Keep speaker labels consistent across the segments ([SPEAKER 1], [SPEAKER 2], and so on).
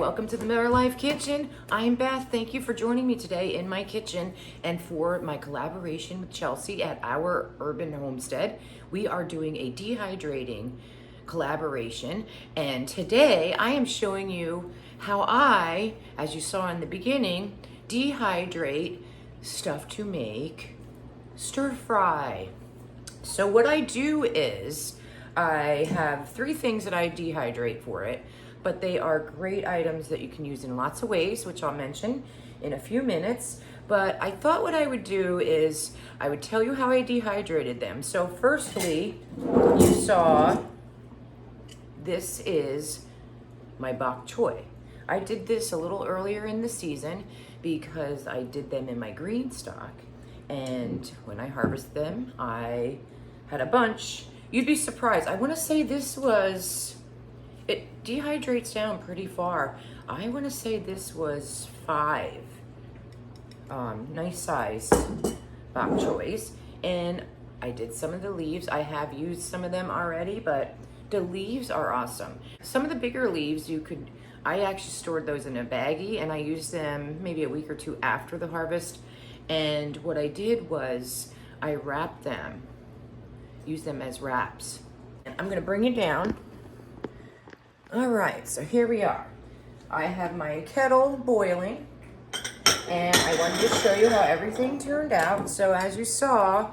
[SPEAKER 1] welcome to the Miller Life Kitchen. I'm Beth. Thank you for joining me today in my kitchen and for my collaboration with Chelsea at our urban homestead. We are doing a dehydrating collaboration, and today I am showing you how I, as you saw in the beginning, dehydrate stuff to make stir fry. So what I do is I have 3 things that I dehydrate for it, but they are great items that you can use in lots of ways, which I'll mention in a few minutes. But I thought what I would do is I would tell you how I dehydrated them. So firstly, you saw this is my bok choy. I did this a little earlier in the season because I did them in my green stock. And when I harvested them, I had a bunch. You'd be surprised. I want to say this was, it dehydrates down pretty far. I want to say this was 5 nice size bok choys. And I did some of the leaves. I have used some of them already, but the leaves are awesome. Some of the bigger leaves I actually stored those in a baggie and I used them maybe a week or 2 after the harvest. And what I did was I wrapped them, used them as wraps. And I'm gonna bring it down. All right, so here we are. I have my kettle boiling and I wanted to show you how everything turned out. So as you saw,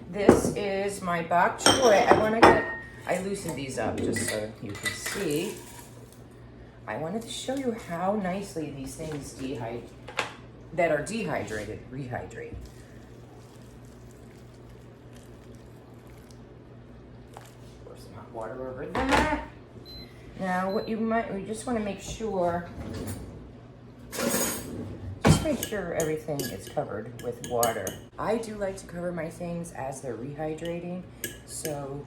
[SPEAKER 1] this is my bok choy. I loosened these up just so you can see. I wanted to show you how nicely these things that are dehydrated rehydrate. Pour some hot water over that. Now we just want to make sure, everything is covered with water. I do like to cover my things as they're rehydrating, so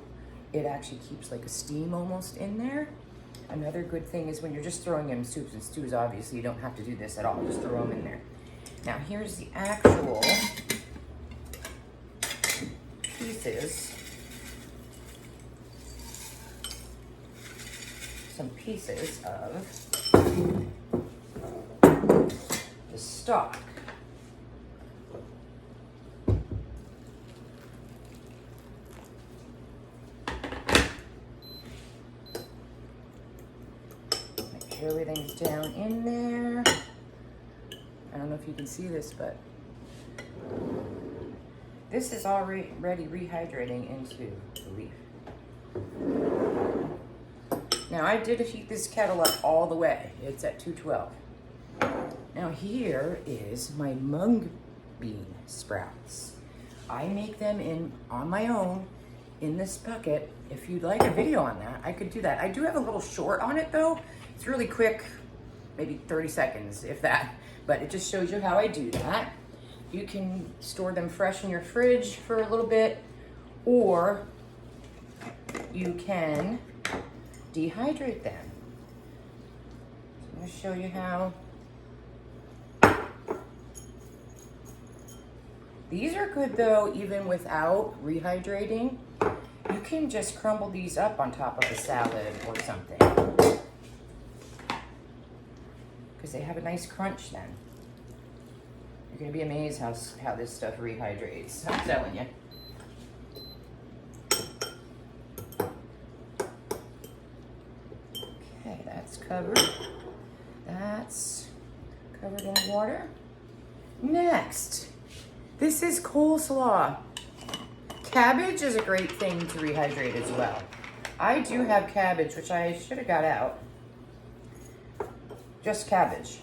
[SPEAKER 1] it actually keeps like a steam almost in there. Another good thing is when you're just throwing in soups and stews, obviously you don't have to do this at all, just throw them in there. Now here's the actual pieces. Some pieces of the stock. Make sure everything's down in there. I don't know if you can see this, but this is already rehydrating into the leaf. Now I did heat this kettle up all the way. It's at 212. Now here is my mung bean sprouts. I make them on my own in this bucket. If you'd like a video on that, I could do that. I do have a little short on it though. It's really quick, maybe 30 seconds, if that. But it just shows you how I do that. You can store them fresh in your fridge for a little bit, or you can dehydrate them. So I'm going to show you how. These are good though, even without rehydrating. You can just crumble these up on top of a salad or something, because they have a nice crunch then. You're gonna be amazed how this stuff rehydrates. I'm telling you. Okay, that's covered. That's covered in water. Next, this is coleslaw. Cabbage is a great thing to rehydrate as well. I do have cabbage, which I should have got out. Just cabbage,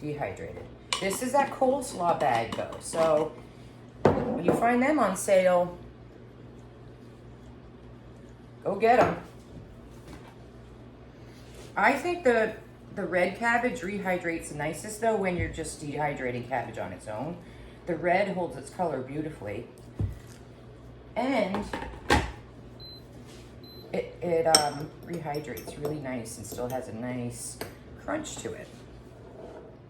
[SPEAKER 1] dehydrated. This is that coleslaw bag though, so when you find them on sale, go get them. I think the red cabbage rehydrates the nicest though when you're just dehydrating cabbage on its own. The red holds its color beautifully, and it rehydrates really nice and still has a nice crunch to it.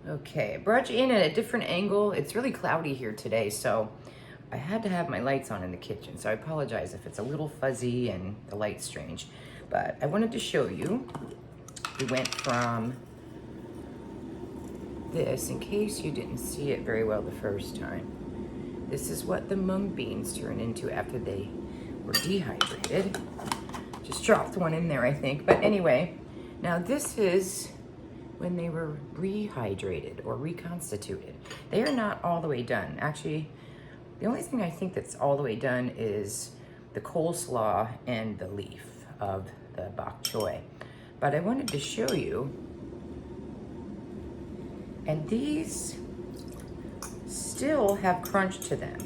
[SPEAKER 1] Okay, I brought you in at a different angle. It's really cloudy here today, so I had to have my lights on in the kitchen, so I apologize if it's a little fuzzy and the light's strange. But I wanted to show you, we went from this, in case you didn't see it very well the first time. This is what the mung beans turn into after they were dehydrated. Just dropped one in there, I think. But anyway, now this is when they were rehydrated or reconstituted. They are not all the way done. Actually, the only thing I think that's all the way done is the coleslaw and the leaf of the bok choy. But I wanted to show you, and these still have crunch to them.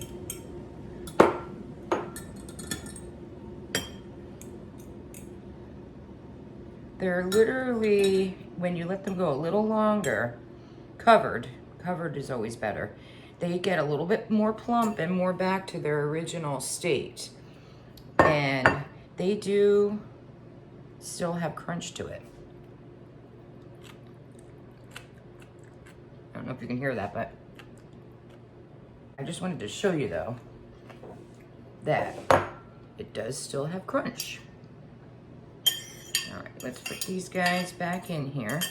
[SPEAKER 1] They're literally, when you let them go a little longer, covered is always better, they get a little bit more plump and more back to their original state. And they do still have crunch to it. I don't know if you can hear that, but I just wanted to show you though that it does still have crunch. All right, let's put these guys back in here.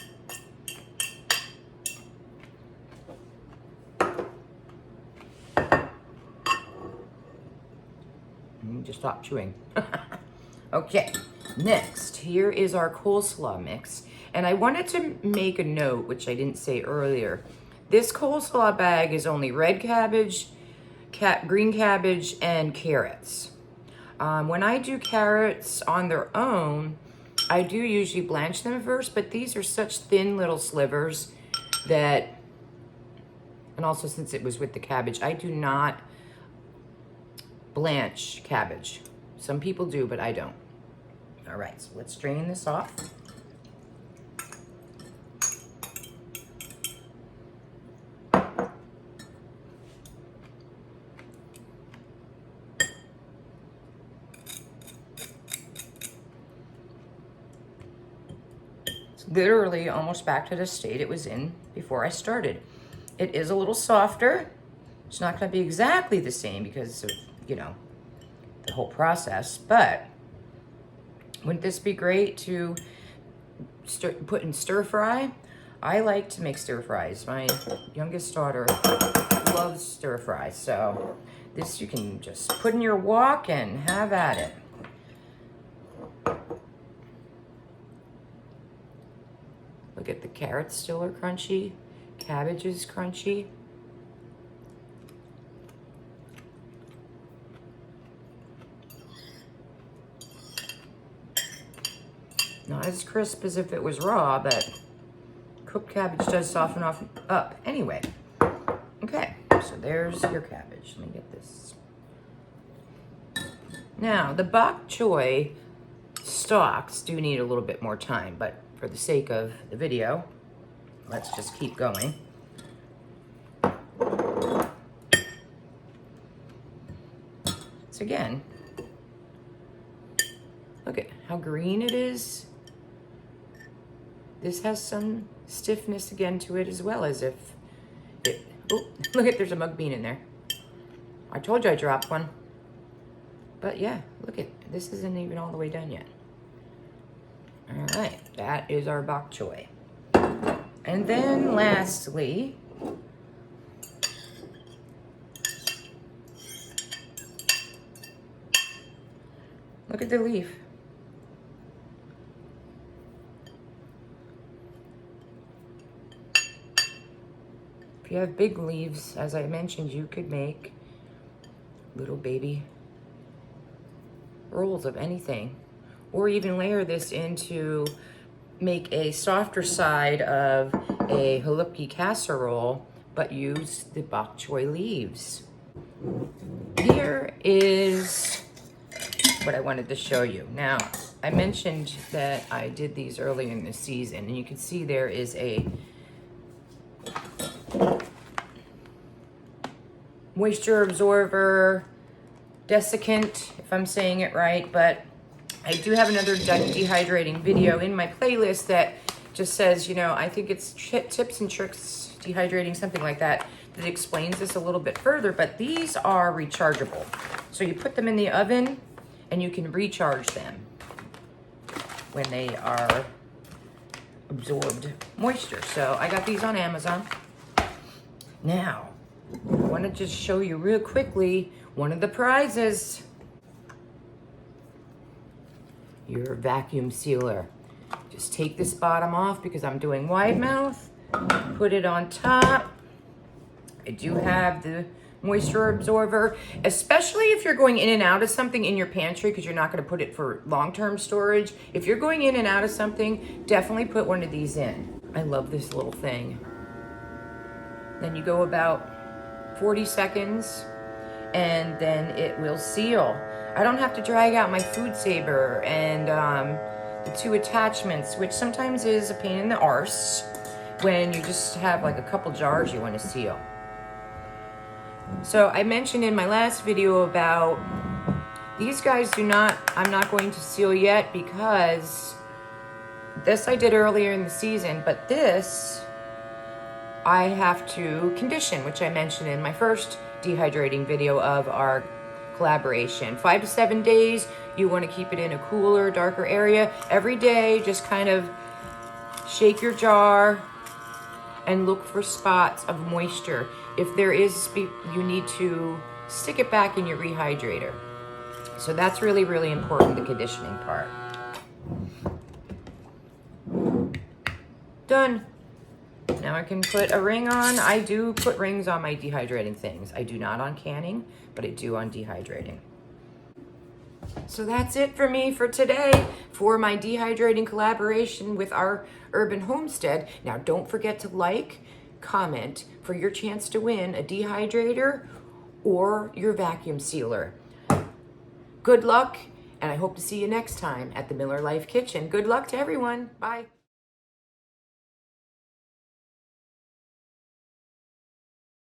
[SPEAKER 1] Just stop chewing. Okay, next, here is our coleslaw mix. And I wanted to make a note, which I didn't say earlier. This coleslaw bag is only red cabbage, green cabbage, and carrots. When I do carrots on their own, I do usually blanch them first, but these are such thin little slivers that, and also since it was with the cabbage, I do not blanch cabbage. Some people do, but I don't. All right, so let's drain this off. It's literally almost back to the state it was in before I started. It is a little softer. It's not going to be exactly the same because of, you know, the whole process, but wouldn't this be great to put in stir fry? I like to make stir fries. My youngest daughter loves stir fries, so this you can just put in your wok and have at it. Look at the carrots still are crunchy, cabbage is crunchy. Not as crisp as if it was raw, but cooked cabbage does soften up anyway. Okay, so there's your cabbage. Let me get this. Now, the bok choy stalks do need a little bit more time, but for the sake of the video, let's just keep going. So again, look at how green it is. This has some stiffness again to it as well, as if it, oh, look at, there's a mung bean in there. I told you I dropped one. But yeah, look at, this isn't even all the way done yet. All right, that is our bok choy. And then lastly, look at the leaf. If you have big leaves, as I mentioned, you could make little baby rolls of anything, or even layer this into, make a softer side of a halupki casserole, but use the bok choy leaves. Here is what I wanted to show you. Now, I mentioned that I did these earlier in the season, and you can see there is a moisture absorber desiccant, if I'm saying it right, but I do have another dehydrating video in my playlist that just says, you know, I think it's tips and tricks dehydrating, something like that, that explains this a little bit further, but these are rechargeable. So you put them in the oven and you can recharge them when they are absorbed moisture. So I got these on Amazon. Now, I want to just show you real quickly one of the prizes. Your vacuum sealer. Just take this bottom off because I'm doing wide mouth. Put it on top. I do have the moisture absorber, especially if you're going in and out of something in your pantry because you're not going to put it for long-term storage. If you're going in and out of something, definitely put one of these in. I love this little thing. Then you go about 40 seconds and then it will seal. I don't have to drag out my food saver and the two attachments, which sometimes is a pain in the arse when you just have like a couple jars you want to seal. So I mentioned in my last video about these guys I'm not going to seal yet because this I did earlier in the season, but this I have to condition, which I mentioned in my first dehydrating video of our collaboration. 5 to 7 days, you want to keep it in a cooler, darker area. Every day, just kind of shake your jar and look for spots of moisture. If there is, you need to stick it back in your rehydrator. So that's really, really important, the conditioning part. Done. Now I can put a ring on. I do put rings on my dehydrating things. I do not on canning, but I do on dehydrating. So that's it for me for today for my dehydrating collaboration with our urban homestead. Now don't forget to like, comment for your chance to win a dehydrator or your vacuum sealer. Good luck, and I hope to see you next time at the Miller Life Kitchen. Good luck to everyone. Bye.